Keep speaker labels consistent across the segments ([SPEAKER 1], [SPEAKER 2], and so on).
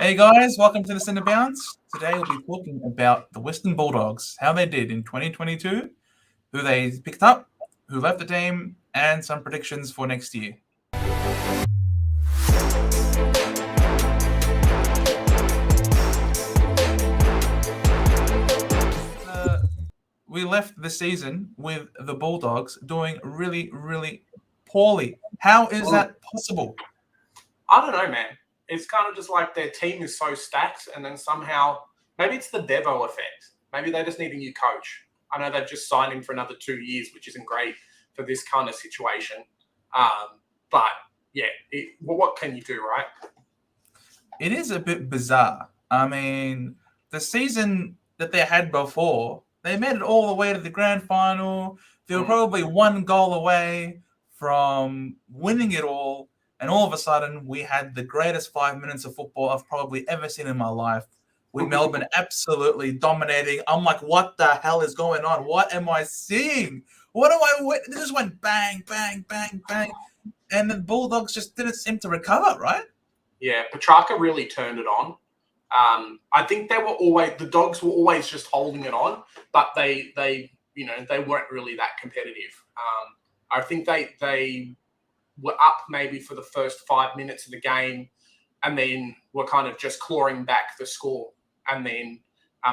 [SPEAKER 1] Hey guys, welcome to the Centre Bounce. Today we'll be talking about the Western Bulldogs, how they did in 2022, who they picked up, who left the team, and some predictions for next year. Uh, we left the season with the Bulldogs doing really, really poorly. How is
[SPEAKER 2] Well,
[SPEAKER 1] that possible?
[SPEAKER 2] I don't know, man. It's kind of just like their team is so stacked, and then somehow maybe it's the Devo effect. Maybe they just need a new coach. I know they've just signed him for another 2 years, which isn't great for this kind of situation. But yeah, what can you do, right?
[SPEAKER 1] It is a bit bizarre. I mean, the season that they had before, they made it all the way to the grand final. They were
[SPEAKER 2] Mm.
[SPEAKER 1] probably one goal away from winning it all. of a sudden, we had the greatest 5 minutes of football I've probably ever seen in my life, with Melbourne absolutely dominating. I'm like, what the hell is going on? What am I seeing? What do I? They just went bang, bang, bang, bang, and the Bulldogs just didn't seem to recover, right?
[SPEAKER 2] Yeah, Petrarca really turned it on. I think the dogs were always just holding it on, but they weren't really that competitive. I think they were up maybe for the first 5 minutes of the game, and then were kind of just clawing back the score. And then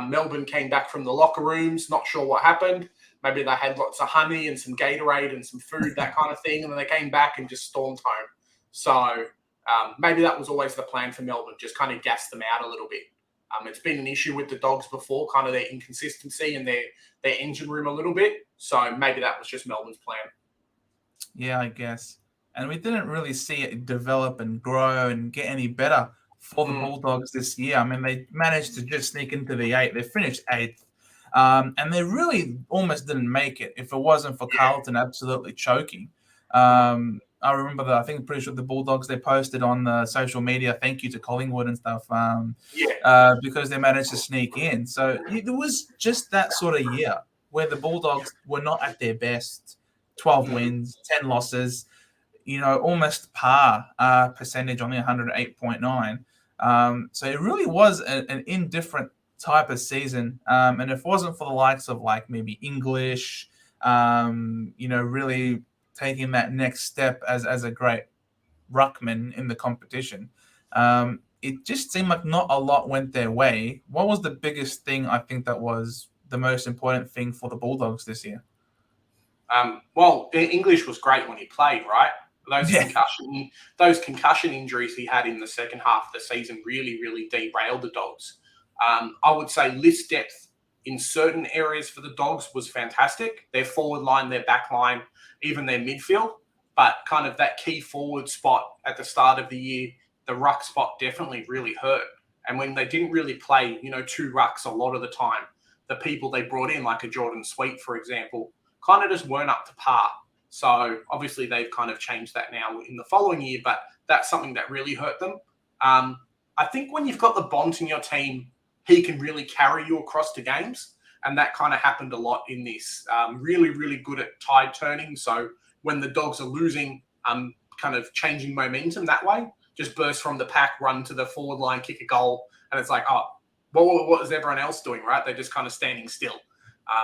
[SPEAKER 2] Melbourne came back from the locker rooms, not sure what happened. Maybe they had lots of honey and some Gatorade and some food, that kind of thing, and then they came back and just stormed home. So maybe that was always the plan for Melbourne, just kind of gas them out a little bit. It's been an issue with the Dogs before, kind of their inconsistency and their engine room a little bit. So maybe that was just Melbourne's plan.
[SPEAKER 1] Yeah, I guess. And we didn't really see it develop and grow and get any better for the
[SPEAKER 2] Mm,
[SPEAKER 1] Bulldogs this year. I mean, they managed to just sneak into the eight. They finished eighth. And they really almost didn't make it if it wasn't for
[SPEAKER 2] yeah.
[SPEAKER 1] Carlton absolutely choking.
[SPEAKER 2] Mm,
[SPEAKER 1] I remember that. I think I'm pretty sure the Bulldogs, they posted on the social media thank you to Collingwood and stuff,
[SPEAKER 2] yeah.
[SPEAKER 1] because they managed to sneak in. So it was just that sort of year where the Bulldogs were not at their best. 12
[SPEAKER 2] Mm.
[SPEAKER 1] wins, 10 losses, almost par percentage, only 108.9. So it really was an indifferent type of season. And if it wasn't for the likes of like maybe English, really taking that next step as a great ruckman in the competition, it just seemed like not a lot went their way. What was the biggest thing I think that was the most important thing for the Bulldogs this year?
[SPEAKER 2] Well, English was great when he played, right? Those
[SPEAKER 1] Yeah.
[SPEAKER 2] concussion, those concussion injuries he had in the second half of the season really, really derailed the Dogs. I would say list depth in certain areas for the Dogs was fantastic. Their forward line, their back line, even their midfield. But kind of that key forward spot at the start of the year, the ruck spot definitely really hurt. And when they didn't really play, two rucks a lot of the time, the people they brought in, like a Jordan Sweet, for example, kind of just weren't up to par. So obviously they've kind of changed that now in the following year, but that's something that really hurt them. I think when you've got the Bont in your team, he can really carry you across to games. And that kind of happened a lot in this. Really, really good at tide turning. So when the Dogs are losing, kind of changing momentum that way, just burst from the pack, run to the forward line, kick a goal. And it's like, oh, what is everyone else doing, right? They're just kind of standing still.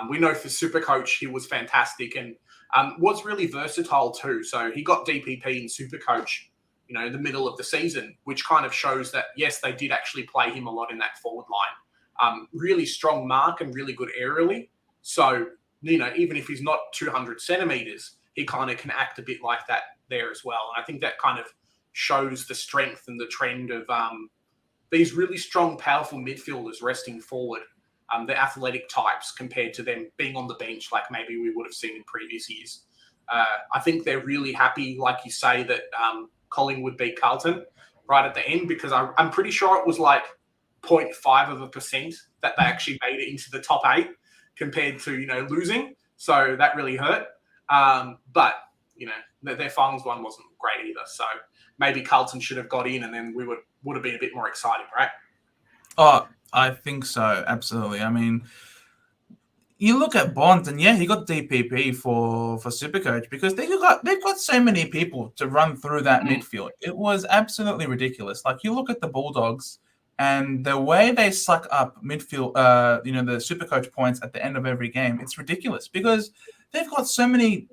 [SPEAKER 2] We know for Supercoach, he was fantastic and was really versatile too. So he got DPP in Supercoach, in the middle of the season, which kind of shows that, yes, they did actually play him a lot in that forward line. Really strong mark and really good aerially. So, even if he's not 200 centimeters, he kind of can act a bit like that there as well. And I think that kind of shows the strength and the trend of these really strong, powerful midfielders resting forward. The athletic types compared to them being on the bench like maybe we would have seen in previous years. I think they're really happy, like you say, that Collingwood beat Carlton right at the end because I'm pretty sure it was like 0.5% that they actually made it into the top 8 compared to, losing. So that really hurt. But, their finals one wasn't great either. So maybe Carlton should have got in and then we would have been a bit more exciting, right?
[SPEAKER 1] Oh, I think so. Absolutely. I mean, you look at Bond, and yeah, he got DPP for Supercoach because they've got so many people to run through that
[SPEAKER 2] Mm.
[SPEAKER 1] midfield. It was absolutely ridiculous. Like you look at the Bulldogs, And the way they suck up midfield, the super coach points at the end of every game, it's ridiculous because they've got so many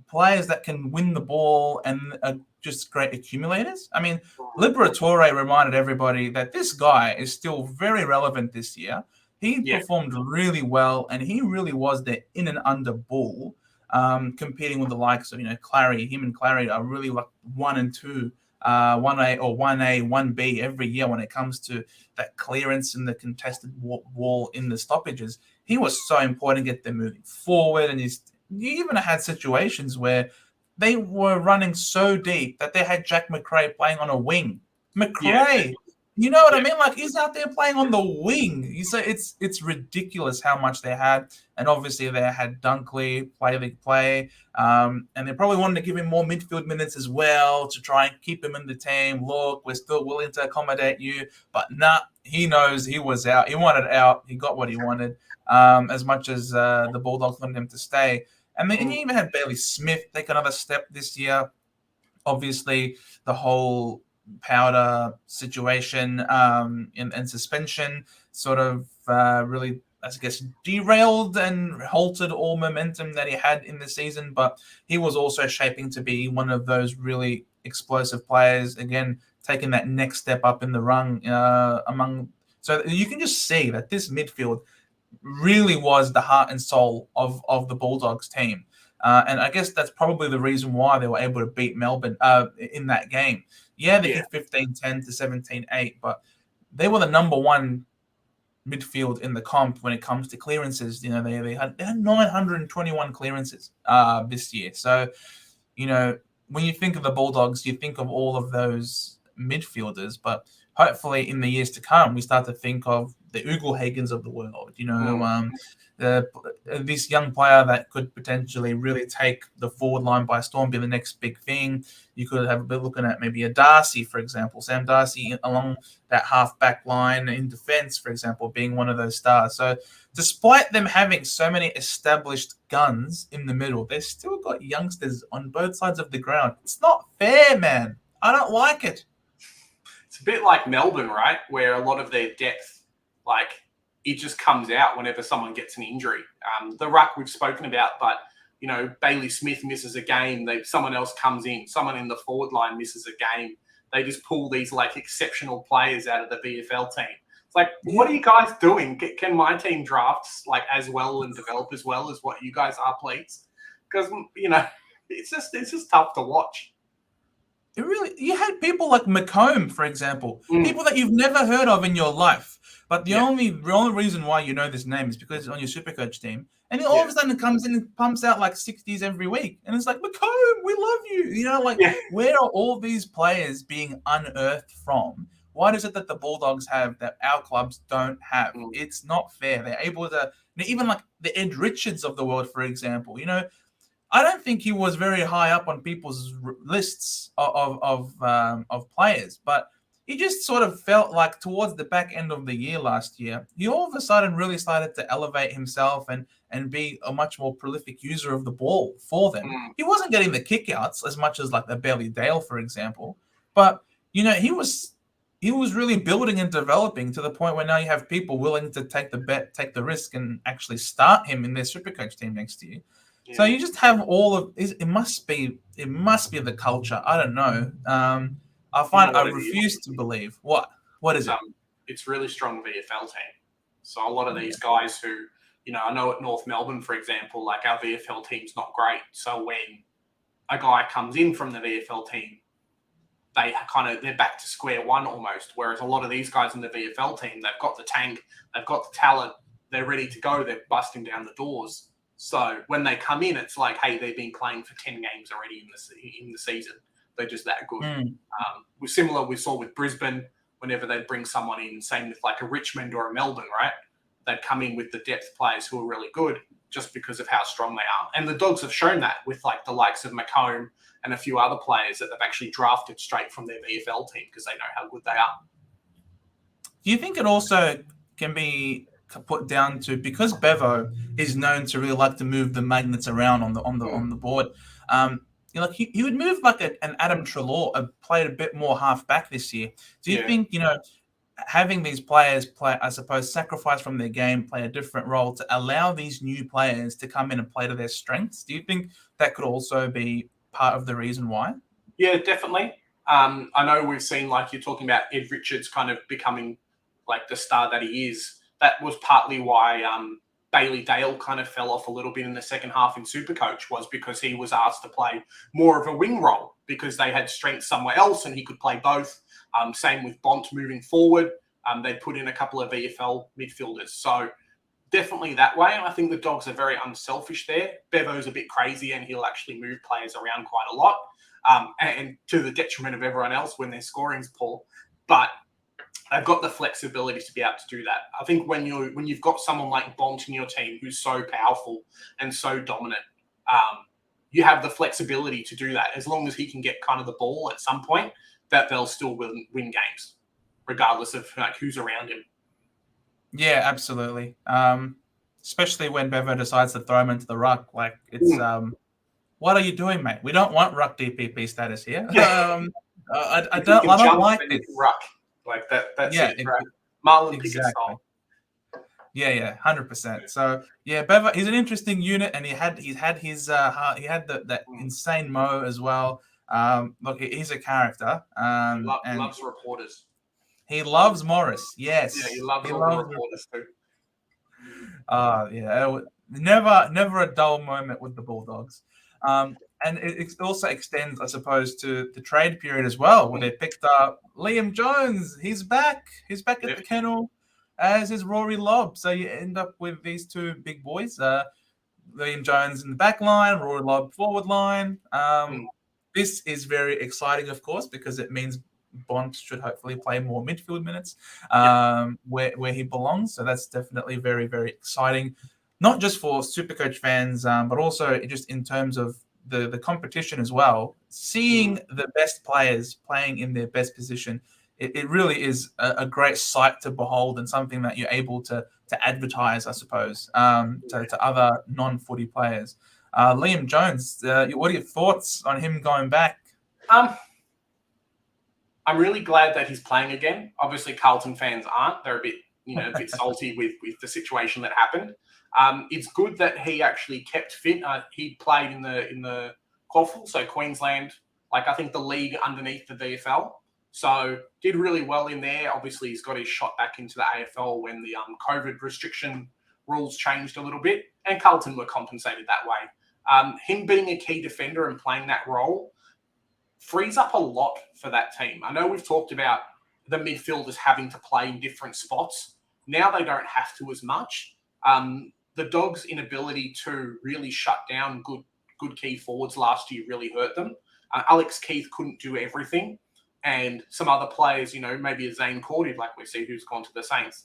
[SPEAKER 1] players that can win the ball and are just great accumulators. I mean, Liberatore reminded everybody that this guy is still very relevant this year. He
[SPEAKER 2] Yeah,
[SPEAKER 1] performed really well, and he really was the in and under bull, competing with the likes of Clary. Him and Clary are really like 1 and 2, 1A or 1A, 1B every year when it comes to that clearance and the contested wall in the stoppages. He was so important to get them moving forward, and you even had situations where they were running so deep that they had Jack McRae playing on a wing.
[SPEAKER 2] yeah,
[SPEAKER 1] McRae, you know what I
[SPEAKER 2] yeah.
[SPEAKER 1] mean? Like he's out there playing on the wing. You say it's ridiculous how much they had, and obviously they had Dunkley play, and they probably wanted to give him more midfield minutes as well to try and keep him in the team. Look, we're still willing to accommodate you, but nah, he knows he was out. He wanted out. He got what he wanted. As much as the Bulldogs wanted him to stay. And you even had Bailey Smith take another step this year. Obviously, the whole powder situation and suspension sort of really, I guess, derailed and halted all momentum that he had in the season. But he was also shaping to be one of those really explosive players. Again, taking that next step up in the rung among. So you can just see that this midfield really was the heart and soul of the Bulldogs team. And I guess that's probably the reason why they were able to beat Melbourne in that game. Yeah, they
[SPEAKER 2] Yeah.
[SPEAKER 1] kicked 15-10 to 17-8, but they were the number one midfield in the comp when it comes to clearances. They had 921 clearances this year. So, when you think of the Bulldogs, you think of all of those midfielders, but hopefully in the years to come, we start to think of the Ugelhagens of the world, this young player that could potentially really take the forward line by storm, be the next big thing. You could have a bit looking at maybe a Darcy, for example, Sam Darcy along that half back line in defense, for example, being one of those stars. So despite them having so many established guns in the middle, they've still got youngsters on both sides of the ground. It's not fair, man. I don't like it.
[SPEAKER 2] It's a bit like Melbourne, right? Where a lot of their depth, like, it just comes out whenever someone gets an injury. The ruck we've spoken about, but Bailey Smith misses a game, someone else comes in, someone in the forward line misses a game. They just pull these like exceptional players out of the VFL team. It's like, what are you guys doing? Can my team draft like as well and develop as well as what you guys are, please? Because it's just tough to watch.
[SPEAKER 1] You had people like McComb, for example, people that you've never heard of in your life. But the only reason why you know this name is because it's on your Supercoach team. And then all of a sudden it comes in and pumps out like 60s every week. And it's like, McComb, we love you. Where are all these players being unearthed from? What is it that the Bulldogs have that our clubs don't have? It's not fair. They're able to, even like the Ed Richards of the world, for example, I don't think he was very high up on people's lists of players, but he just sort of felt like towards the back end of the year last year, he all of a sudden really started to elevate himself and be a much more prolific user of the ball for them. He wasn't getting the kickouts as much as like the Bailey Dale, for example, but he was really building and developing to the point where now you have people willing to take the bet, take the risk, and actually start him in their Supercoach team next year. Yeah. So you just have all of it. Must be the culture. I don't know. I refuse to believe. What is it?
[SPEAKER 2] It's really strong VFL team. So a lot of these guys who, I know at North Melbourne, for example, like our VFL team's not great. So when a guy comes in from the VFL team, they're back to square one almost. Whereas a lot of these guys in the VFL team, they've got the tank, they've got the talent, they're ready to go, they're busting down the doors. So when they come in, it's like, hey, they've been playing for 10 games already in the season. They're just that good. We saw with Brisbane, whenever they'd bring someone in, same with like a Richmond or a Melbourne, right? They'd come in with the depth players who are really good just because of how strong they are. And the Dogs have shown that with like the likes of McComb and a few other players that they've actually drafted straight from their VFL team because they know how good they are.
[SPEAKER 1] Do you think it also can be put down to because Bevo is known to really like to move the magnets around on the board? He would move like an Adam Treloar, played a bit more half back this year. Do you think having these players play, I suppose, sacrifice from their game, play a different role to allow these new players to come in and play to their strengths. Do you think that could also be part of the reason why?
[SPEAKER 2] Yeah, definitely. I know we've seen, like you're talking about Ed Richards kind of becoming like the star that he is. That was partly why Bailey Dale kind of fell off a little bit in the second half in Supercoach, was because he was asked to play more of a wing role because they had strength somewhere else and he could play both. Same with Bont moving forward. They put in a couple of VFL midfielders. So definitely that way. I think the Dogs are very unselfish there. Bevo's a bit crazy and he'll actually move players around quite a lot, and to the detriment of everyone else when their scoring's poor. But they've got the flexibility to be able to do that. I think when you've got someone like Bont in your team who's so powerful and so dominant, you have the flexibility to do that. As long as he can get kind of the ball at some point, that they'll still win games, regardless of like who's around him.
[SPEAKER 1] Yeah, absolutely. Especially when Bevo decides to throw him into the ruck. Like, it's what are you doing, mate? We don't want ruck DPP status here.
[SPEAKER 2] Yeah.
[SPEAKER 1] I don't like
[SPEAKER 2] and
[SPEAKER 1] this.
[SPEAKER 2] you can ruck like that. That's
[SPEAKER 1] Yeah,
[SPEAKER 2] it, right? Marlon Pickett
[SPEAKER 1] exactly.
[SPEAKER 2] style.
[SPEAKER 1] Yeah, 100%. So yeah, Bevo, he's an interesting unit, and he had that insane mo as well. Look, he's a character. And
[SPEAKER 2] Loves reporters.
[SPEAKER 1] he loves Morris. Yes,
[SPEAKER 2] Yeah, he loves all the reporters too.
[SPEAKER 1] Yeah, never a dull moment with the Bulldogs. And it also extends, I suppose, to the trade period as well, where they picked up Liam Jones. He's back. He's back at the kennel, as is Rory Lobb. So you end up with these two big boys, Liam Jones in the back line, Rory Lobb forward line. This is very exciting, of course, because it means Bont should hopefully play more midfield minutes, where he belongs. So that's definitely very, very exciting, not just for Supercoach fans, but also just in terms of the competition as well. Seeing the best players playing in their best position, it really is a great sight to behold, and something that you're able to advertise, I suppose, to other non-footy players. Liam Jones, what are your thoughts on him going back?
[SPEAKER 2] I'm really glad that he's playing again. Obviously, Carlton fans aren't. They're a bit salty with the situation that happened. It's good that he actually kept fit. He played in the QAFL, so Queensland, like I think the league underneath the VFL. So did really well in there. Obviously, he's got his shot back into the AFL when the COVID restriction rules changed a little bit, and Carlton were compensated that way. Him being a key defender and playing that role frees up a lot for that team. I know we've talked about the midfielders having to play in different spots. Now they don't have to as much. The Dogs' inability to really shut down good key forwards last year really hurt them. Alex Keith couldn't do everything. And some other players, maybe a Zane Cordy, like we see, who's gone to the Saints,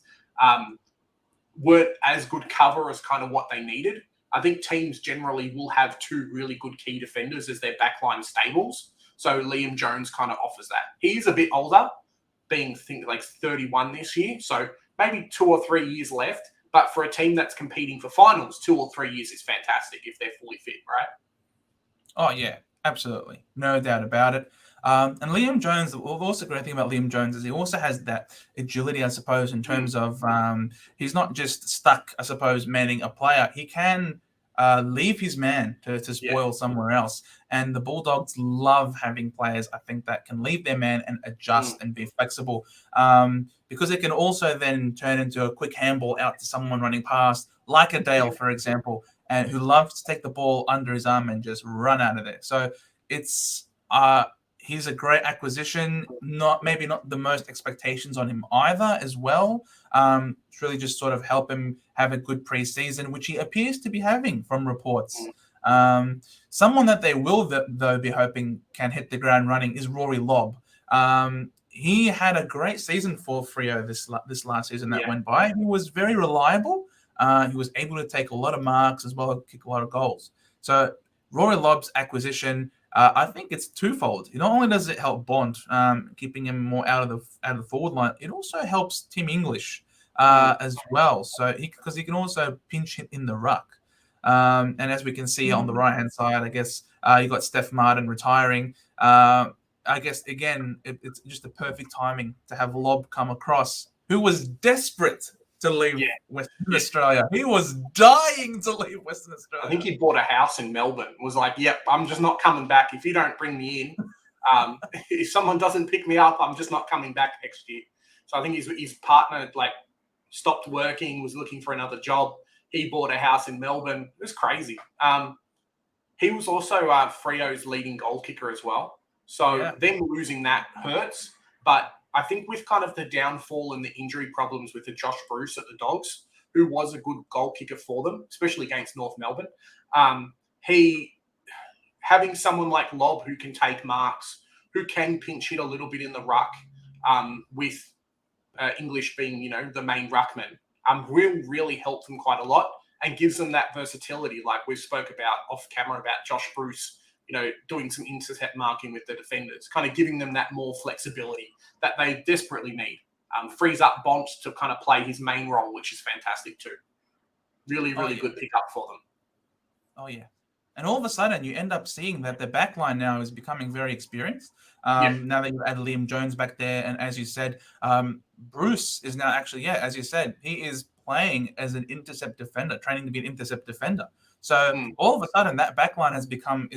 [SPEAKER 2] weren't as good cover as kind of what they needed. I think teams generally will have two really good key defenders as their backline stables. So Liam Jones kind of offers that. He's a bit older, being like 31 this year. So maybe 2 or 3 years left. But for a team that's competing for finals, 2 or 3 years is fantastic if they're fully fit, right?
[SPEAKER 1] Oh, yeah, absolutely. No doubt about it. And Liam Jones, the also great thing about Liam Jones is he also has that agility, I suppose, in terms of he's not just stuck, I suppose, manning a player. He can leave his man to spoil somewhere else. And the Bulldogs love having players, I think, that can leave their man and adjust and be flexible, because it can also then turn into a quick handball out to someone running past, like a Dale, for example, and who loves to take the ball under his arm and just run out of there. So it's he's a great acquisition. Maybe not the most expectations on him either as well. It's really just sort of help him have a good preseason, which he appears to be having from reports. Someone that they will, though, be hoping can hit the ground running is Rory Lobb. He had a great season for Freo this last season that went by. He was very reliable. He was able to take a lot of marks as well as kick a lot of goals. So Rory Lobb's acquisition, I think it's twofold. Not only does it help Bont, keeping him more out of the forward line, it also helps Tim English as well. So because he can also pinch him in the ruck. And as we can see on the right hand side, I guess you got Steph Martin retiring. I guess again, it's just the perfect timing to have Lob come across, who was desperate to leave
[SPEAKER 2] Yeah,
[SPEAKER 1] Western
[SPEAKER 2] yeah.
[SPEAKER 1] Australia. He was dying to leave Western
[SPEAKER 2] I think
[SPEAKER 1] Australia.
[SPEAKER 2] he bought a house in Melbourne. Was like, yep, I'm just not coming back if you don't bring me in. If someone doesn't pick me up, I'm just not coming back next year. So I think his partner like stopped working, was looking for another job. He bought a house in Melbourne. It was crazy. He was also Freo's leading goal kicker as well. So
[SPEAKER 1] Yeah,
[SPEAKER 2] them losing that hurts. But I think with kind of the downfall and the injury problems with the Josh Bruce at the Dogs, who was a good goal kicker for them, especially against North Melbourne, he having someone like Lob who can take marks, who can pinch hit a little bit in the ruck, with English being, the main ruckman, will really help them quite a lot and gives them that versatility. Like we spoke about off camera about Josh Bruce, doing some intercept marking with the defenders, kind of giving them that more flexibility that they desperately need. Frees up Bont to kind of play his main role, which is fantastic too. Really,
[SPEAKER 1] oh
[SPEAKER 2] really
[SPEAKER 1] yeah,
[SPEAKER 2] good pickup for them.
[SPEAKER 1] oh yeah. And all of a sudden, you end up seeing that the back line now is becoming very experienced.
[SPEAKER 2] Yeah.
[SPEAKER 1] Now that you add Liam Jones back there, and as you said, Bruce is now actually, yeah, as you said, he is playing as an intercept defender, training to be an intercept defender. So
[SPEAKER 2] Mm.
[SPEAKER 1] all of a sudden, that back line is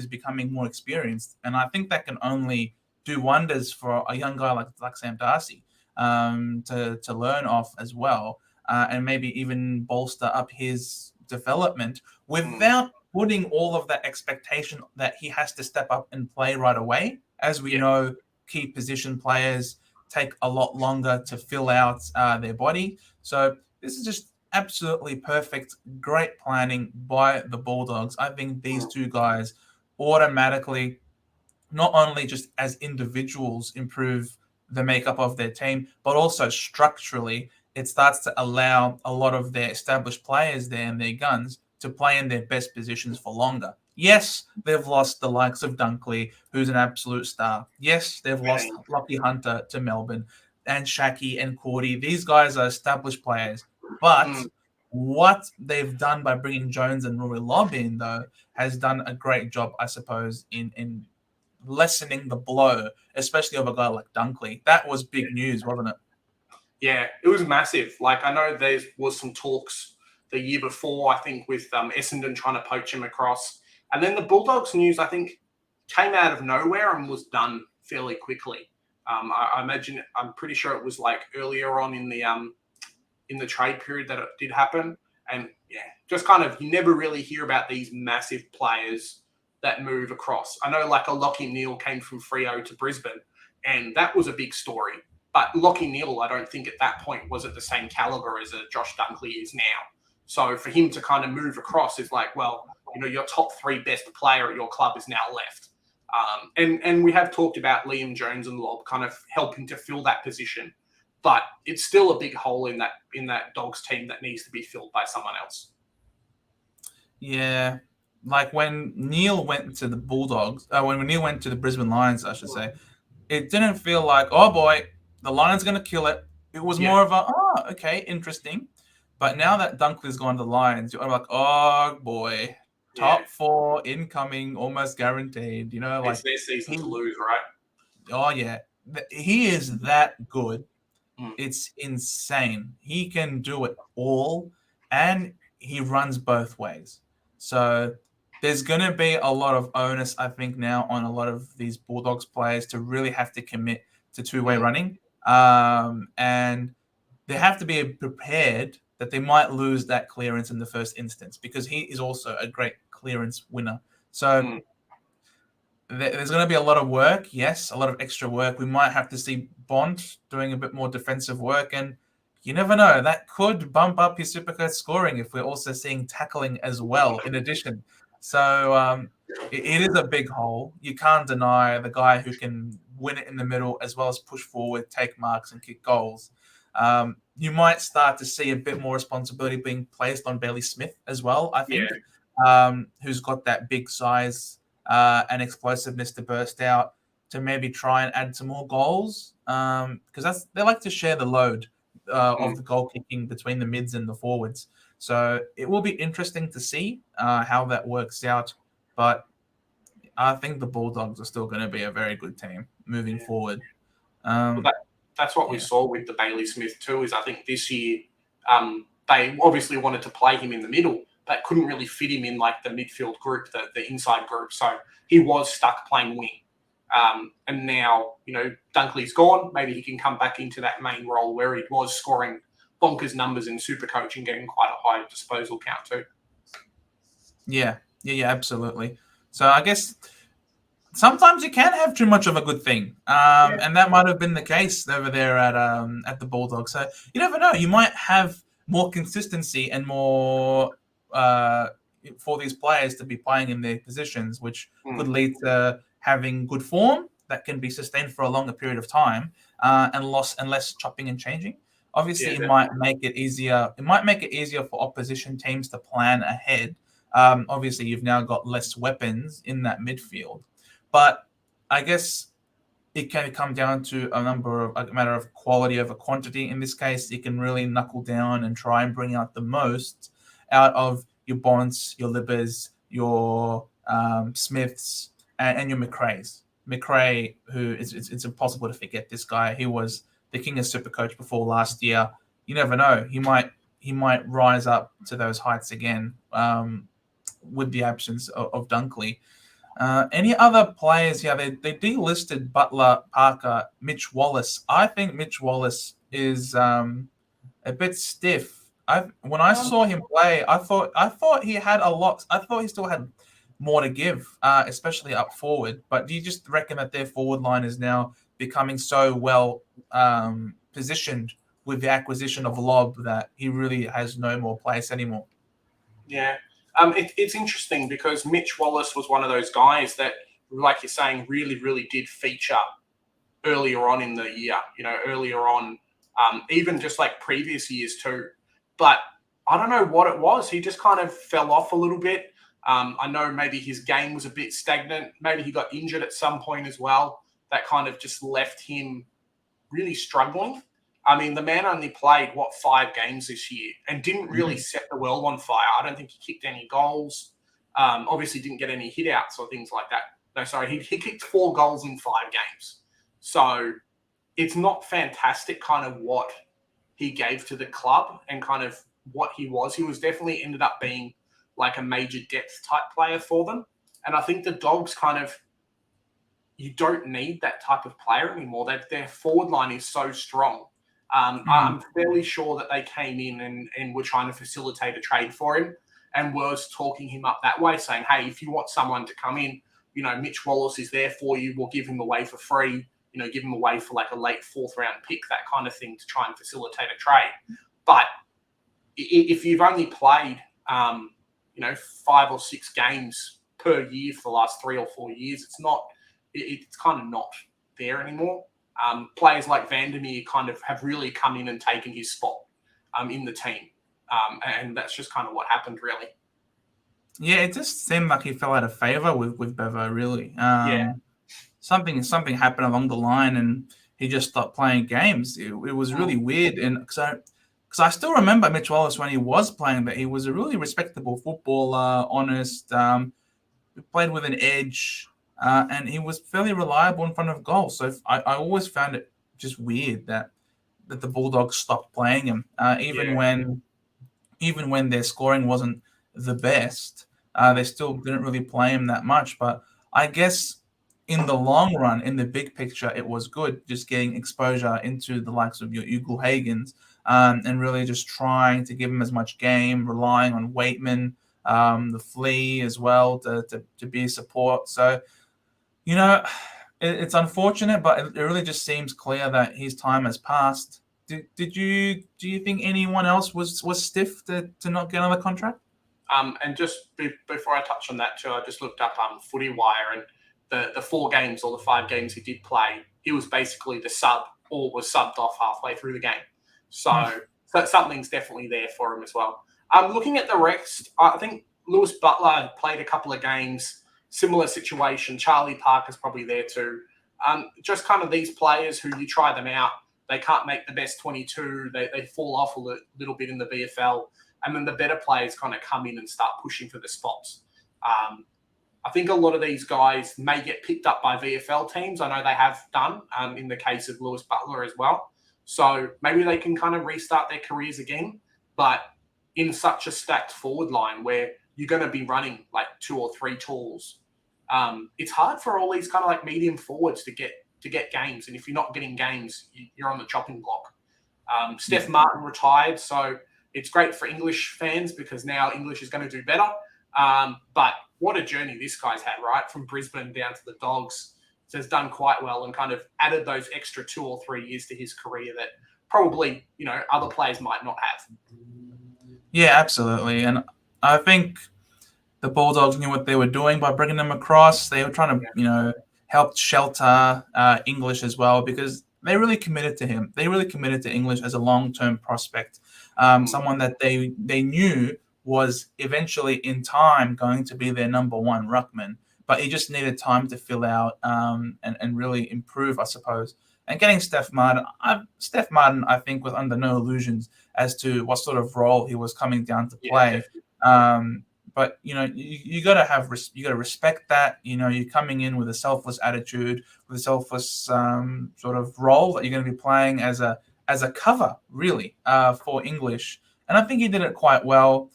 [SPEAKER 1] becoming more experienced, and I think that can only do wonders for a young guy like Sam Darcy, to learn off as well, and maybe even bolster up his development
[SPEAKER 2] Mm.
[SPEAKER 1] without putting all of that expectation that he has to step up and play right away. As we
[SPEAKER 2] Yeah.
[SPEAKER 1] know, key position players take a lot longer to fill out their body. So this is just absolutely perfect, great planning by the Bulldogs. I think these
[SPEAKER 2] Mm.
[SPEAKER 1] two guys automatically, not only just as individuals, improve the makeup of their team, but also structurally, it starts to allow a lot of their established players there and their guns to play in their best positions for longer. Yes, they've lost the likes of Dunkley, who's an absolute star. Yes, they've lost
[SPEAKER 2] And,
[SPEAKER 1] Lockie Hunter to Melbourne, and Shaki and Cordy. These guys are established players. But
[SPEAKER 2] mm.
[SPEAKER 1] what they've done by bringing Jones and Rory Lobb in, though, has done a great job, I suppose, in lessening the blow, especially of a guy like Dunkley. That was big news, wasn't it?
[SPEAKER 2] Yeah, it was massive. Like I know there was some talks the year before, I think, with Essendon trying to poach him across, and then the Bulldogs news, I think, came out of nowhere and was done fairly quickly. I imagine, I'm pretty sure it was like earlier on in the trade period that it did happen, and yeah, just kind of you never really hear about these massive players that move across. I know like a Lockie Neal came from Freo to Brisbane, and that was a big story. But Lockie Neal, I don't think at that point was at the same caliber as a Josh Dunkley is now. So for him to kind of move across is like, well, your top three best player at your club is now left. And we have talked about Liam Jones and Lob kind of helping to fill that position, but it's still a big hole in that Dogs team that needs to be filled by someone else.
[SPEAKER 1] Yeah. Like when Neil went to the Bulldogs, when Neil went to the Brisbane Lions, I should say, it didn't feel like, oh boy, the Lions going to kill it. It was
[SPEAKER 2] Yeah,
[SPEAKER 1] more of a, oh, okay, interesting. But now that Dunkley's gone to the Lions, you're like, oh boy,
[SPEAKER 2] yeah,
[SPEAKER 1] top four incoming, almost guaranteed.
[SPEAKER 2] it's
[SPEAKER 1] Like
[SPEAKER 2] their season to
[SPEAKER 1] he,
[SPEAKER 2] lose, right?
[SPEAKER 1] oh yeah, he is that good.
[SPEAKER 2] Mm.
[SPEAKER 1] It's insane. He can do it all, and he runs both ways. So there's going to be a lot of onus, I think, now on a lot of these Bulldogs players to really have to commit to two-way
[SPEAKER 2] Mm.
[SPEAKER 1] running, and they have to be prepared that they might lose that clearance in the first instance because he is also a great clearance winner. So
[SPEAKER 2] Mm.
[SPEAKER 1] there's going to be a lot of work. Yes, a lot of extra work. We might have to see Bond doing a bit more defensive work, and you never know. That could bump up his Supercoach scoring if we're also seeing tackling as well. In addition, so it is a big hole. You can't deny the guy who can win it in the middle as well as push forward, take marks, and kick goals. You might start to see a bit more responsibility being placed on Bailey Smith as well. I
[SPEAKER 2] Yeah,
[SPEAKER 1] think, who's got that big size and explosiveness to burst out to maybe try and add some more goals, because they like to share the load
[SPEAKER 2] mm.
[SPEAKER 1] of the goal kicking between the mids and the forwards. So it will be interesting to see how that works out. But I think the Bulldogs are still going to be a very good team moving forward.
[SPEAKER 2] Well, that's what we
[SPEAKER 1] Yeah.
[SPEAKER 2] saw with the Bailey Smith too. Is I think this year they obviously wanted to play him in the middle, but couldn't really fit him in like the midfield group, the inside group. So he was stuck playing wing. And now, Dunkley's gone. Maybe he can come back into that main role where he was scoring bonkers numbers in Supercoach and getting quite a high disposal count too.
[SPEAKER 1] Yeah, absolutely. So I guess sometimes you can have too much of a good thing, and that might have been the case over there at the Bulldogs. So you never know; you might have more consistency and more for these players to be playing in their positions, which could lead to having good form that can be sustained for a longer period of time, and less chopping and changing. Obviously, it might make it easier. It might make it easier for opposition teams to plan ahead. Obviously, you've now got less weapons in that midfield. But I guess it can come down to a matter of quality over quantity. In this case, you can really knuckle down and try and bring out the most out of your Bonds, your Libbers, your Smiths, and your McRae's. McRae, who it's impossible to forget this guy. He was the king of Supercoach before last year. You never know. He might rise up to those heights again with the absence of Dunkley. Any other players? Yeah, they delisted Butler, Parker, Mitch Wallace. I think Mitch Wallace is a bit stiff. When I saw him play, I thought he had a lot. I thought he still had more to give, especially up forward. But do you just reckon that their forward line is now becoming so well positioned with the acquisition of Lob that he really has no more place anymore?
[SPEAKER 2] Yeah. It's interesting because Mitch Wallace was one of those guys that, like you're saying, really, really did feature earlier on in the year, earlier on, even just like previous years too. But I don't know what it was. He just kind of fell off a little bit. I know maybe his game was a bit stagnant. Maybe he got injured at some point as well. That kind of just left him really struggling. I mean, the man only played, 5 games this year and didn't really set the world on fire. I don't think he kicked any goals. Obviously didn't get any hit outs or things like that. No, sorry, he kicked 4 goals in 5 games. So it's not fantastic kind of what he gave to the club and kind of what he was. He was definitely ended up being like a major depth type player for them. And I think the Dogs kind of, you don't need that type of player anymore. Their forward line is so strong. I'm fairly sure that they came in and were trying to facilitate a trade for him and was talking him up that way, saying, hey, if you want someone to come in, Mitch Wallace is there for you. We'll give him away for free, give him away for like a late 4th round pick, that kind of thing to try and facilitate a trade. But if you've only played, 5 or 6 games per year for the last 3 or 4 years, it's kind of not there anymore. Players like Vandermeer kind of have really come in and taken his spot in the team. And that's just kind of what happened, really.
[SPEAKER 1] Yeah, it just seemed like he fell out of favor with Bevo, really. Something happened along the line, and he just stopped playing games. It was really weird, and because I still remember Mitch Wallace when he was playing, that he was a really respectable footballer, honest, played with an edge, and he was fairly reliable in front of goal. So I always found it just weird that the Bulldogs stopped playing him, even when their scoring wasn't the best, they still didn't really play him that much. But I guess in the long run, in the big picture, it was good just getting exposure into the likes of your Ugle Hagens, and really just trying to give him as much game, relying on Waitman, the Flea as well to be support. So, it's unfortunate, but it really just seems clear that his time has passed. Do you think anyone else was stiff to not get another contract?
[SPEAKER 2] And just before I touch on that too, I just looked up Footy Wire, and the 4 games or the 5 games he did play, he was basically the sub or was subbed off halfway through the game. So something's definitely there for him as well. Looking at the rest, I think Lewis Butler played a couple of games, similar situation. Charlie Parker's probably there too. Just kind of these players who you try them out, they can't make the best 22. They fall off a little bit in the VFL. And then the better players kind of come in and start pushing for the spots. I think a lot of these guys may get picked up by VFL teams. I know they have done in the case of Lewis Butler as well. So maybe they can kind of restart their careers again. But in such a stacked forward line where you're going to be running like 2 or 3 tools, it's hard for all these kind of like medium forwards to get games. And if you're not getting games, you're on the chopping block. Steph Martin retired, so it's great for English fans because now English is going to do better. But what a journey this guy's had, right? From Brisbane down to the Dogs. So has done quite well and kind of added those extra 2 or 3 years to his career that probably, other players might not have.
[SPEAKER 1] Yeah, absolutely. And I think the Bulldogs knew what they were doing by bringing them across. They were trying to, help shelter English as well because they really committed to him. They really committed to English as a long-term prospect, someone that they knew was eventually in time going to be their number one ruckman, but he just needed time to fill out and really improve, I suppose. And getting Steph Martin, I think, was under no illusions as to what sort of role he was coming down to play. But you gotta respect that. You're coming in with a selfless attitude, with a selfless sort of role that you're going to be playing as a cover, really, for English. And I think he did it quite well.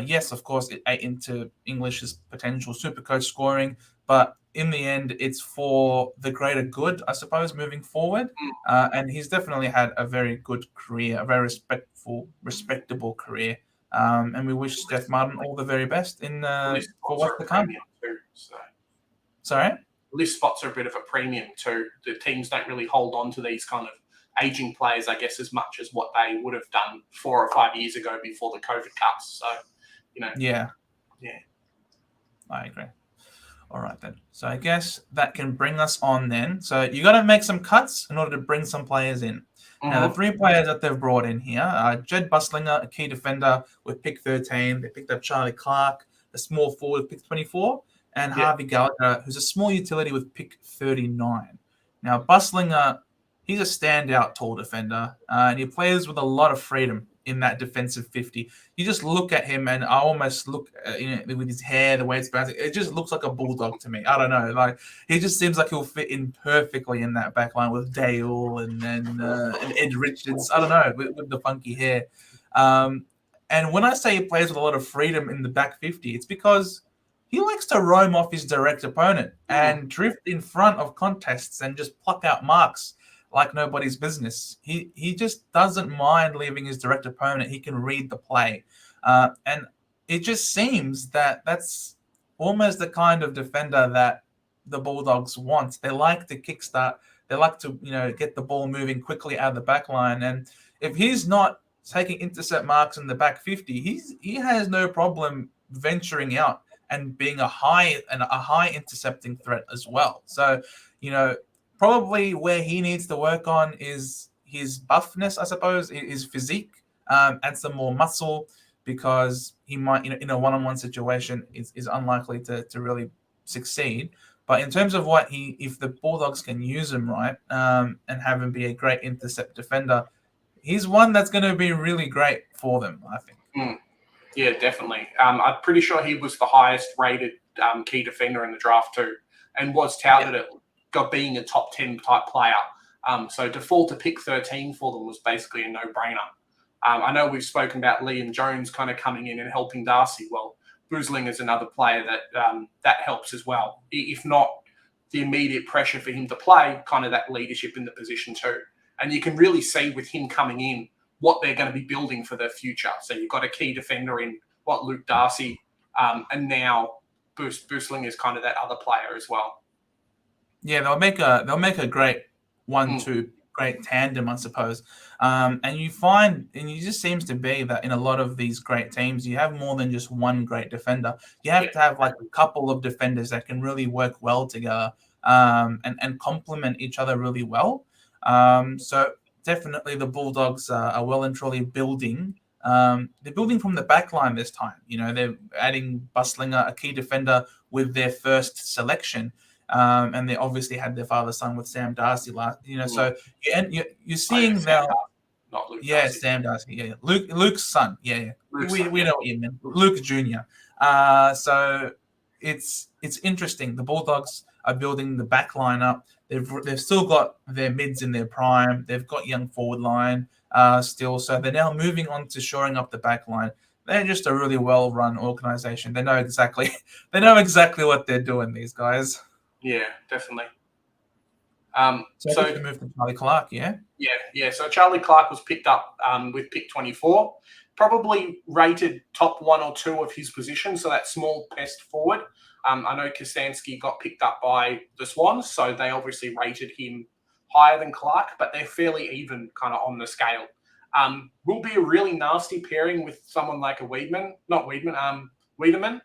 [SPEAKER 1] Yes, of course, it ate into English's potential Supercoach scoring, but in the end, it's for the greater good, I suppose, moving forward. And he's definitely had a very good career, a very respectable career. And we wish Steph Martin all the very best for what's to come.
[SPEAKER 2] Too, so.
[SPEAKER 1] Sorry?
[SPEAKER 2] List spots are a bit of a premium too. The teams don't really hold on to these kind of aging players, I guess, as much as what they would have done 4 or 5 years ago before the COVID cuts. So,
[SPEAKER 1] Yeah. I agree. All right, then. So I guess that can bring us on then. So you got to make some cuts in order to bring some players in. Now, the 3 players that they've brought in here are Jed Buslinger, a key defender with pick 13. They picked up Charlie Clark, a small forward with pick 24, and Harvey Gallagher, who's a small utility with pick 39. Now, Buslinger, he's a standout tall defender, and he plays with a lot of freedom in that defensive 50. You just look at him, and I almost look, with his hair, the way it's bouncing, it just looks like a bulldog to me. I don't know, like he just seems like he'll fit in perfectly in that back line with Dale and Ed Richards. I don't know, with the funky hair. And when I say he plays with a lot of freedom in the back 50, it's because he likes to roam off his direct opponent and drift in front of contests and just pluck out marks like nobody's business. He just doesn't mind leaving his direct opponent. He can read the play. And it just seems that that's almost the kind of defender that the Bulldogs want. They like to kickstart. They like to, get the ball moving quickly out of the back line. And if he's not taking intercept marks in the back 50, he has no problem venturing out and being a high intercepting threat as well. So, probably where he needs to work on is his buffness, I suppose, his physique, and some more muscle, because he might, in a one-on-one situation, is unlikely to really succeed. But in terms of if the Bulldogs can use him right, and have him be a great intercept defender, he's one that's going to be really great for them, I think.
[SPEAKER 2] Yeah, definitely. I'm pretty sure he was the highest rated key defender in the draft too, and was touted at being a top 10 type player. So to fall to pick 13 for them was basically a no-brainer. I know we've spoken about Liam Jones kind of coming in and helping Darcy. Well, Buslinger is another player that helps as well. If not the immediate pressure for him to play, kind of that leadership in the position too. And you can really see with him coming in what they're going to be building for the future. So you've got a key defender in Luke Darcy, and now Buslinger is kind of that other player as well.
[SPEAKER 1] Yeah, they'll make a great 1-2 great tandem, I suppose. And it just seems to be that in a lot of these great teams, you have more than just one great defender. You have to have like a couple of defenders that can really work well together, and complement each other really well. So definitely the Bulldogs are well and truly building. They're building from the back line this time. They're adding Buslinger, a key defender, with their first selection. And they obviously had their father-son with Sam Darcy last. So you're seeing now.
[SPEAKER 2] Not Luke.
[SPEAKER 1] Yeah,
[SPEAKER 2] Darcy.
[SPEAKER 1] Sam Darcy. Yeah, Luke's son. Yeah. We know what you mean, Luke Jr. So it's it's interesting. The Bulldogs are building the back line up. They've still got their mids in their prime. They've got young forward line still. So they're now moving on to shoring up the back line. They're just a really well-run organization. They know exactly what they're doing, these guys.
[SPEAKER 2] Yeah, definitely.
[SPEAKER 1] So we can move to Charlie Clark, yeah?
[SPEAKER 2] Yeah. So Charlie Clark was picked up with pick 24, probably rated top 1 or 2 of his position, so that small pest forward. I know Kasansky got picked up by the Swans, so they obviously rated him higher than Clark, but they're fairly even kind of on the scale. Will be a really nasty pairing with someone like a Wiedemann. Waitman,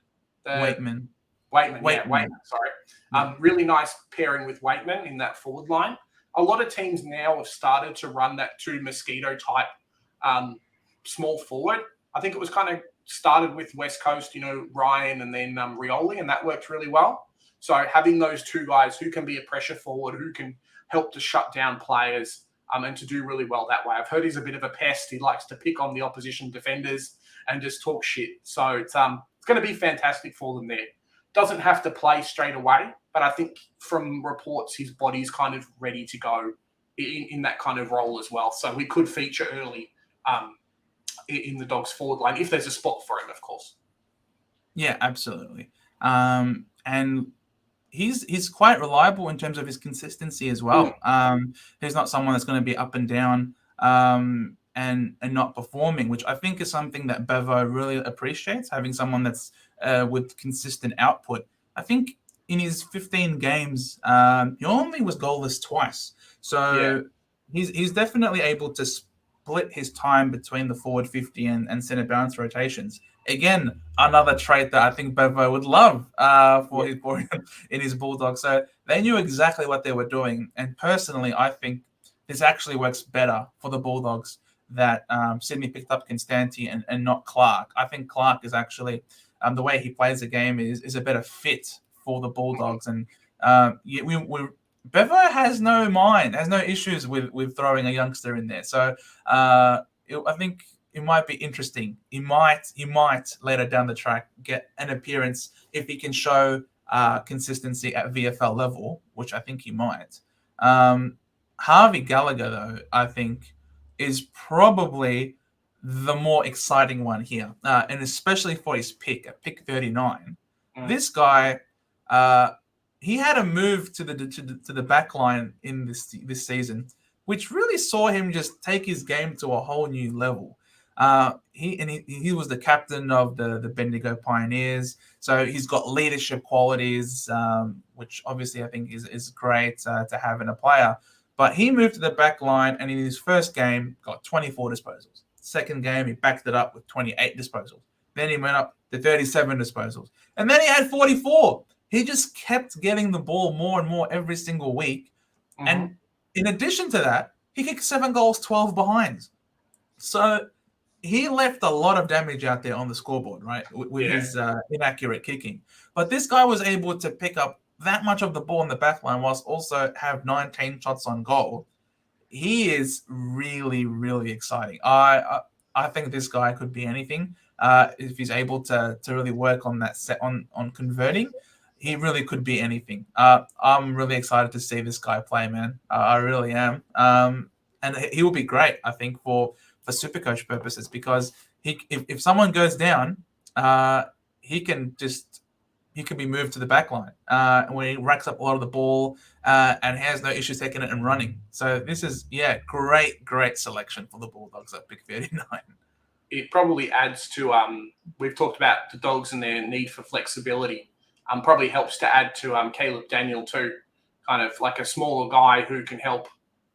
[SPEAKER 2] sorry. Really nice pairing with Waitman in that forward line. A lot of teams now have started to run that 2 mosquito type small forward. I think it was kind of started with West Coast, Ryan and then Rioli, and that worked really well. So having those 2 guys who can be a pressure forward, who can help to shut down players and to do really well that way. I've heard he's a bit of a pest. He likes to pick on the opposition defenders and just talk shit. So it's going to be fantastic for them there. Doesn't have to play straight away, but I think from reports, his body's kind of ready to go in that kind of role as well. So we could feature early in the Dogs forward line if there's a spot for him, of course.
[SPEAKER 1] Yeah, absolutely. And he's quite reliable in terms of his consistency as well. He's not someone that's going to be up and down and not performing, which I think is something that Bevo really appreciates, having someone that's with consistent output. I think in his 15 games, he only was goalless twice. So he's definitely able to split his time between the forward 50 and center bounce rotations. Again, another trait that I think Bevo would love for him in his Bulldogs. So they knew exactly what they were doing. And personally, I think this actually works better for the Bulldogs that Sydney picked up Constanti and not Clark. I think Clark is actually, the way he plays the game is a better fit for the Bulldogs. And Bevo has no issues with throwing a youngster in there. So I think it might be interesting. He might later down the track get an appearance if he can show consistency at VFL level, which I think he might. Harvey Gallagher, though, I think is probably the more exciting one here, and especially for his pick at pick 39. This guy, he had a move to the back line in this season, which really saw him just take his game to a whole new level. He was the captain of the Bendigo Pioneers, so he's got leadership qualities, which obviously I think is great to have in a player. But he moved to the back line, and in his first game, got 24 disposals. Second game, he backed it up with 28 disposals. Then he went up to 37 disposals. And then he had 44. He just kept getting the ball more and more every single week. And in addition to that, he kicked 7 goals, 12 behinds. So he left a lot of damage out there on the scoreboard, right, with his inaccurate kicking. But this guy was able to pick up that much of the ball in the back line whilst also have 19 shots on goal. He is really, really exciting. I think this guy could be anything. If he's able to really work on that set on converting, he really could be anything. I'm really excited to see this guy play, man. I really am. And he will be great, I think, for Supercoach purposes, because if someone goes down, he can be moved to the back line when he racks up a lot of the ball and has no issues taking it and running. So this is, great selection for the Bulldogs at pick 39.
[SPEAKER 2] It probably adds to, we've talked about the Dogs and their need for flexibility. Probably helps to add to Caleb Daniel too, kind of like a smaller guy who can help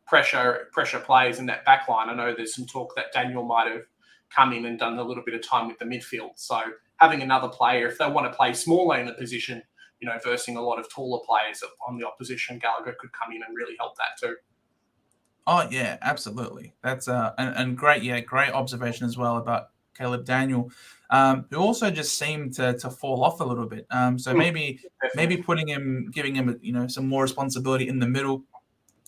[SPEAKER 2] pressure players in that back line. I know there's some talk that Daniel might have come in and done a little bit of time with the midfield. So having another player, if they want to play smaller in a position, versing a lot of taller players on the opposition, Gallagher could come in and really help that too.
[SPEAKER 1] Oh yeah, absolutely. That's and great observation as well about Caleb Daniel, who also just seemed to fall off a little bit. So maybe giving him some more responsibility in the middle.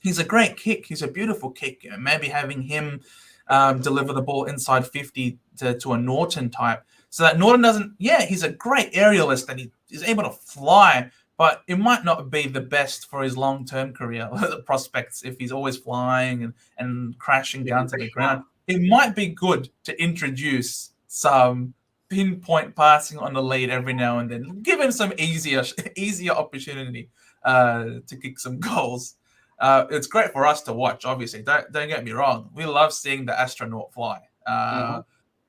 [SPEAKER 1] He's a great kick. He's a beautiful kick. Maybe having him deliver the ball inside 50 to a Norton type, so that Norton doesn't. Yeah, he's a great aerialist, and he is able to fly, but it might not be the best for his long-term career the prospects if he's always flying and crashing down to the ground. It might be good to introduce some pinpoint passing on the lead every now and then. Give him some easier opportunity to kick some goals. It's great for us to watch, obviously. Don't get me wrong. We love seeing the astronaut fly.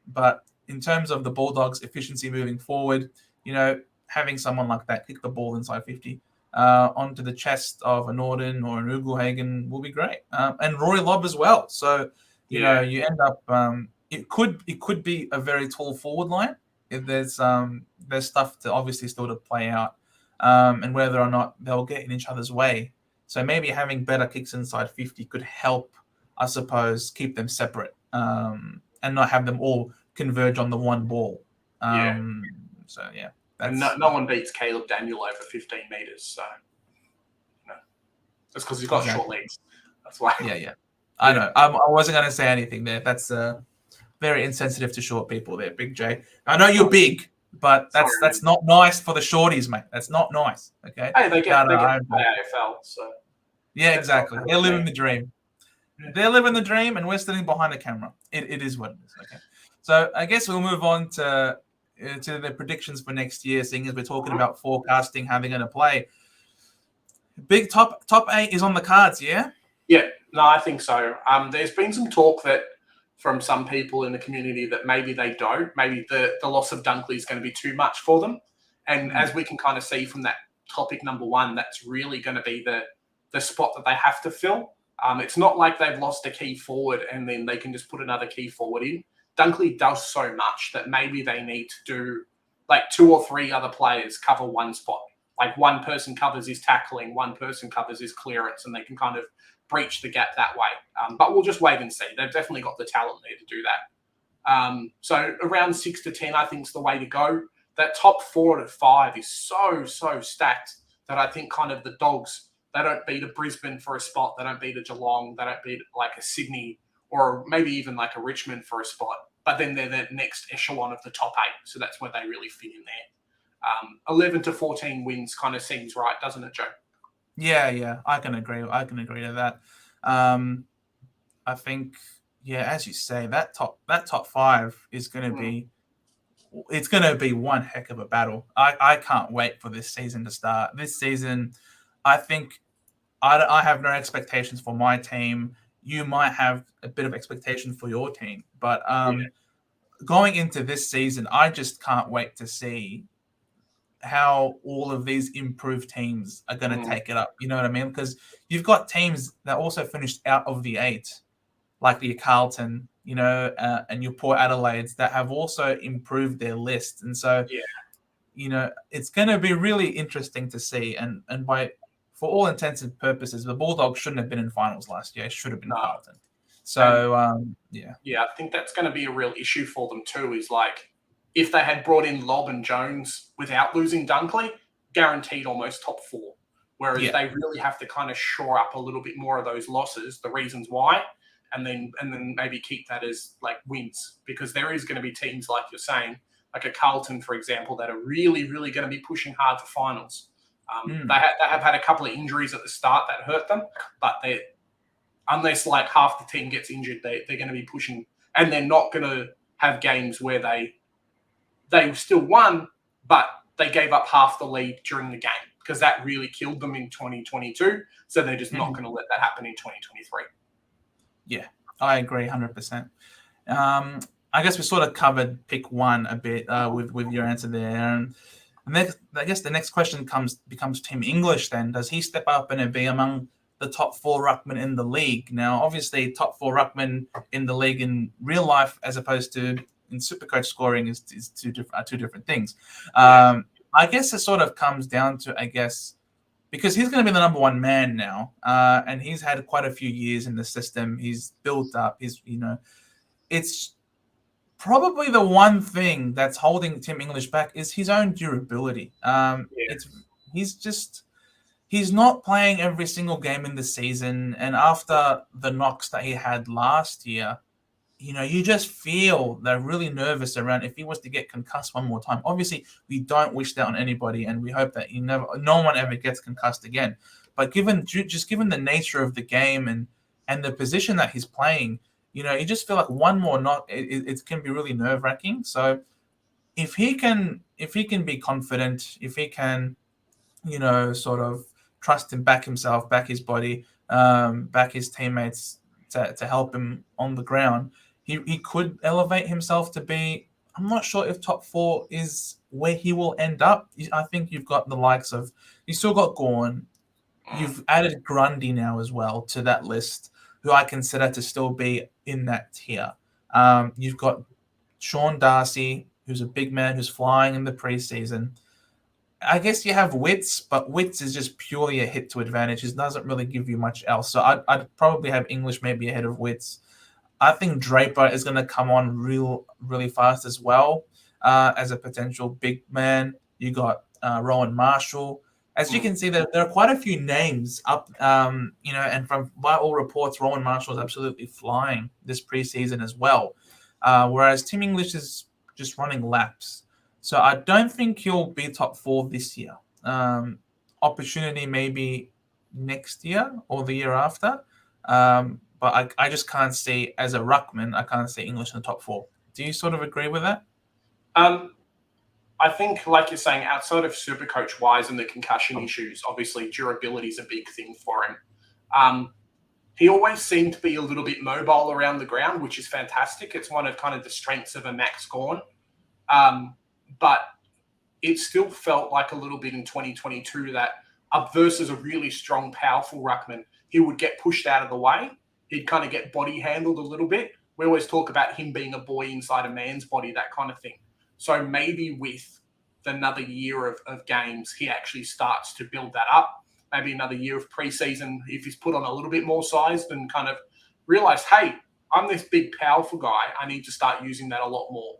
[SPEAKER 1] But in terms of the Bulldogs' efficiency moving forward, having someone like that kick the ball inside 50 onto the chest of a Norden or an Ugelhagen will be great. And Roy Lobb as well. So, you end up it could be a very tall forward line. There's stuff to obviously still to play out, and whether or not they'll get in each other's way. So maybe having better kicks inside 50 could help, I suppose, keep them separate, and not have them all converge on the one ball. So yeah,
[SPEAKER 2] and no one beats Caleb Daniel over 15 meters. So that's because he's got short legs. That's why.
[SPEAKER 1] Yeah. I know. I wasn't going to say anything there. That's very insensitive to short people there, Big J. I know you're big, but that's not nice for the shorties, mate. That's not nice. Okay.
[SPEAKER 2] Hey, they get AFL. So
[SPEAKER 1] yeah, exactly. They're living the dream. They're living the dream, and we're sitting behind the camera. It is what it is. Okay. So I guess we'll move on to the predictions for next year, seeing as we're talking about forecasting how they're going to play. Big top 8 is on the cards, yeah?
[SPEAKER 2] Yeah, no, I think so. There's been some talk that from some people in the community that maybe they don't. Maybe the loss of Dunkley is going to be too much for them. And as we can kind of see from that topic number 1, that's really going to be the spot that they have to fill. It's not like they've lost a key forward and then they can just put another key forward in. Dunkley does so much that maybe they need to do like 2 or 3 other players cover one spot. Like one person covers his tackling, one person covers his clearance, and they can kind of breach the gap that way. But we'll just wait and see. They've definitely got the talent there to do that. So around 6 to 10, I think is the way to go. That top 4 to 5 is so stacked that I think kind of the Dogs, they don't beat a Brisbane for a spot. They don't beat a Geelong. They don't beat like a Sydney or maybe even like a Richmond for a spot. But then they're the next echelon of the top 8. So that's where they really fit in there. 11 to 14 wins kind of seems right, doesn't it, Joe?
[SPEAKER 1] Yeah, I can agree. To that. I think, as you say, that top 5 is going to be, it's going to be one heck of a battle. I can't wait for this season to start. This season, I think I have no expectations for my team. You might have a bit of expectation for your team, but going into this season, I just can't wait to see how all of these improved teams are going to take it up. You know what I mean? Because you've got teams that also finished out of the 8, like the Carlton, and your Port Adelaides that have also improved their list. And so, it's going to be really interesting to see. And for all intents and purposes, the Bulldogs shouldn't have been in finals last year. It should have been Carlton. So,
[SPEAKER 2] I think that's going to be a real issue for them too, is like, if they had brought in Lobb and Jones without losing Dunkley, guaranteed almost top 4. Whereas they really have to kind of shore up a little bit more of those losses, the reasons why, and then maybe keep that as like wins, because there is going to be teams like you're saying, like a Carlton, for example, that are really, really going to be pushing hard for finals. They have had a couple of injuries at the start that hurt them, but unless like half the team gets injured, they're going to be pushing, and they're not going to have games where they still won, but they gave up half the lead during the game, because that really killed them in 2022. So they're just not going to let that happen in 2023.
[SPEAKER 1] Yeah, I agree 100%. I guess we sort of covered pick 1 a bit with your answer there. And I guess the next question becomes Tim English then. Does he step up and be among the top 4 ruckmen in the league? Now, obviously, top 4 ruckmen in the league in real life as opposed to in Supercoach scoring is two different things. I guess it sort of comes down to, because he's going to be the number 1 man now, and he's had quite a few years in the system. He's built up. It's probably the one thing that's holding Tim English back is his own durability. He's not playing every single game in the season, and after the knocks that he had last year, you just feel they're really nervous around if he was to get concussed one more time. Obviously, we don't wish that on anybody, and we hope that no one ever gets concussed again. But given the nature of the game and the position that he's playing, you just feel like one more knock, it can be really nerve wracking. So if he can be confident, if he can sort of trust and back himself, back his body, back his teammates to help him on the ground. He could elevate himself to be. I'm not sure if top four is where he will end up. I think you've got the likes of. You still got Gorn. You've added Grundy now as well to that list, who I consider to still be in that tier. You've got Sean Darcy, who's a big man who's flying in the preseason. I guess you have Wits, but Wits is just purely a hit to advantage. It doesn't really give you much else. So I'd probably have English maybe ahead of Wits. I think Draper is going to come on really fast as well as a potential big man. You got Rowan Marshall. As you can see, there are quite a few names up, and by all reports, Rowan Marshall is absolutely flying this preseason as well. Whereas Tim English is just running laps. So I don't think he'll be top four this year. Opportunity maybe next year or the year after. But I just can't see, as a ruckman, I can't see English in the top four. Do you sort of agree with that?
[SPEAKER 2] I think, like you're saying, outside of Supercoach wise and the concussion issues, obviously durability is a big thing for him. He always seemed to be a little bit mobile around the ground, which is fantastic. It's one of kind of the strengths of a Max Gorn. But it still felt like a little bit in 2022 that up versus a really strong, powerful ruckman, he would get pushed out of the way. He'd kind of get body handled a little bit. We always talk about him being a boy inside a man's body, that kind of thing. So maybe with another year of games, he actually starts to build that up. Maybe another year of preseason, if he's put on a little bit more size, then kind of realize, hey, I'm this big, powerful guy. I need to start using that a lot more.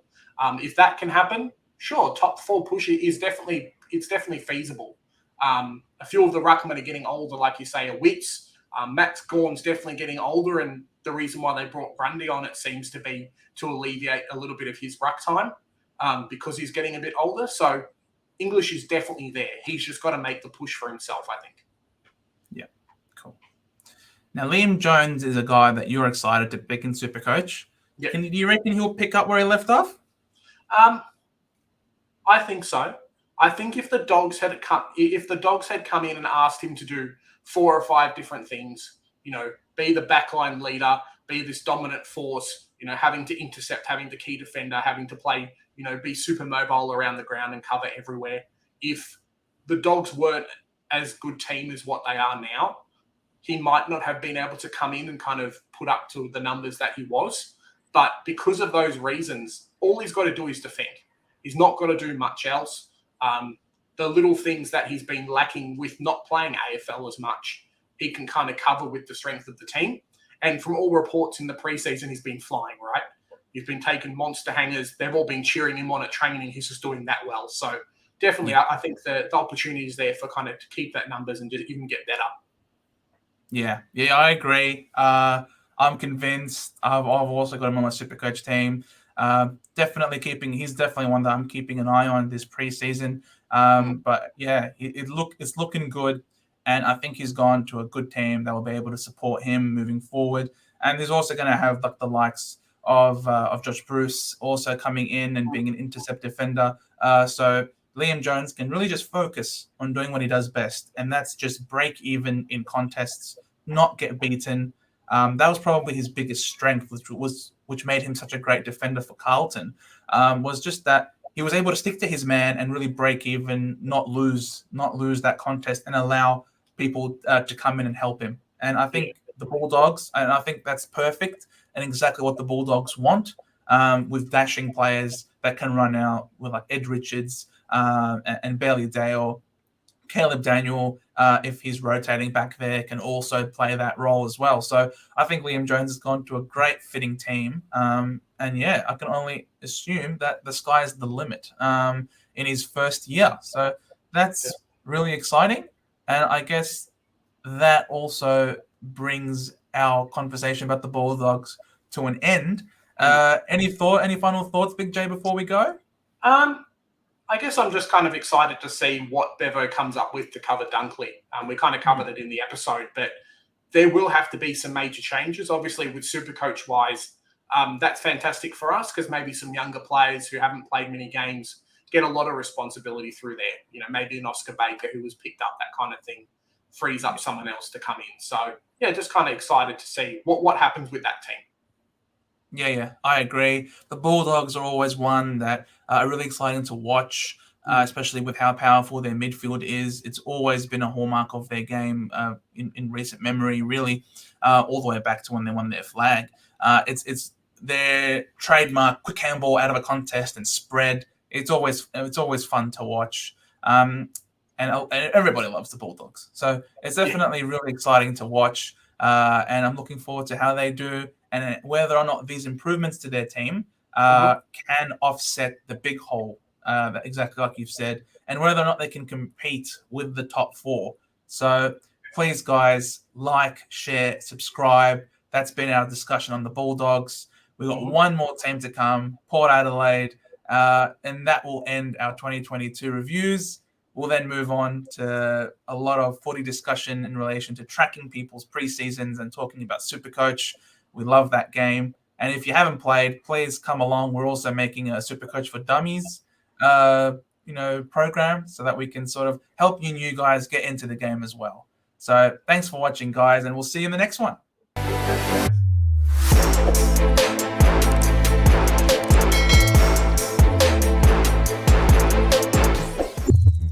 [SPEAKER 2] If that can happen, sure, top four push it's definitely feasible. A few of the ruckmen are getting older, like you say, are Wits. Max Gorn's definitely getting older, and the reason why they brought Grundy on, it seems to be to alleviate a little bit of his ruck time because he's getting a bit older. So English is definitely there. He's just got to make the push for himself, I think.
[SPEAKER 1] Yeah, cool. Now, Liam Jones is a guy that you're excited to pick in Supercoach.
[SPEAKER 2] Yep.
[SPEAKER 1] Do you reckon he'll pick up where he left off?
[SPEAKER 2] I think so. I think if the Dogs had come in and asked him to do 4 or 5 different things, be the backline leader, be this dominant force, having to intercept, having the key defender, having to play, be super mobile around the ground and cover everywhere. If the Dogs weren't as good team as what they are now, he might not have been able to come in and kind of put up to the numbers that he was. But because of those reasons, all he's got to do is defend. He's not got to do much else. The little things that he's been lacking with not playing AFL as much, he can kind of cover with the strength of the team. And from all reports in the preseason, he's been flying, right? He's been taking monster hangers. They've all been cheering him on at training. He's just doing that well. So definitely, I think the opportunity is there for kind of to keep that numbers and just even get better.
[SPEAKER 1] Yeah, I agree. I'm convinced. I've also got him on my Supercoach team. He's definitely one that I'm keeping an eye on this preseason. But yeah, it's looking good, and I think he's gone to a good team that will be able to support him moving forward. And he's also going to have the likes of Josh Bruce also coming in and being an intercept defender. So Liam Jones can really just focus on doing what he does best, and that's just break even in contests, not get beaten. That was probably his biggest strength, which made him such a great defender for Carlton, was just that he was able to stick to his man and really break even, not lose that contest, and allow people to come in and help him. And I think the Bulldogs, and I think that's perfect and exactly what the Bulldogs want, with dashing players that can run out with like Ed Richards and Bailey Dale. Caleb Daniel, if he's rotating back there, can also play that role as well. So I think Liam Jones has gone to a great fitting team. And yeah, I can only assume that the sky's the limit in his first year. So that's really exciting. And I guess that also brings our conversation about the Bulldogs to an end. Any final thoughts, Big J, before we go?
[SPEAKER 2] I guess I'm just kind of excited to see what Bevo comes up with to cover Dunkley. We kind of covered it in the episode, but there will have to be some major changes. Obviously, with Supercoach wise, that's fantastic for us because maybe some younger players who haven't played many games get a lot of responsibility through there. You know, maybe an Oscar Baker who was picked up, that kind of thing, frees up someone else to come in. So, yeah, just kind of excited to see what happens with that team.
[SPEAKER 1] Yeah, I agree. The Bulldogs are always one that are really exciting to watch, especially with how powerful their midfield is. It's always been a hallmark of their game in recent memory, really, all the way back to when they won their flag. It's their trademark quick handball out of a contest and spread. It's always fun to watch. And everybody loves the Bulldogs. So it's definitely really exciting to watch. And I'm looking forward to how they do and whether or not these improvements to their team can offset the big hole, exactly like you've said, and whether or not they can compete with the top four. So please, guys, like, share, subscribe. That's been our discussion on the Bulldogs. We've got one more team to come, Port Adelaide, and that will end our 2022 reviews. We'll then move on to a lot of footy discussion in relation to tracking people's pre-seasons and talking about Supercoach. We love that game. And if you haven't played, please come along. We're also making a Supercoach for Dummies program so that we can sort of help you new guys get into the game as well. So thanks for watching, guys, and we'll see you in the next one.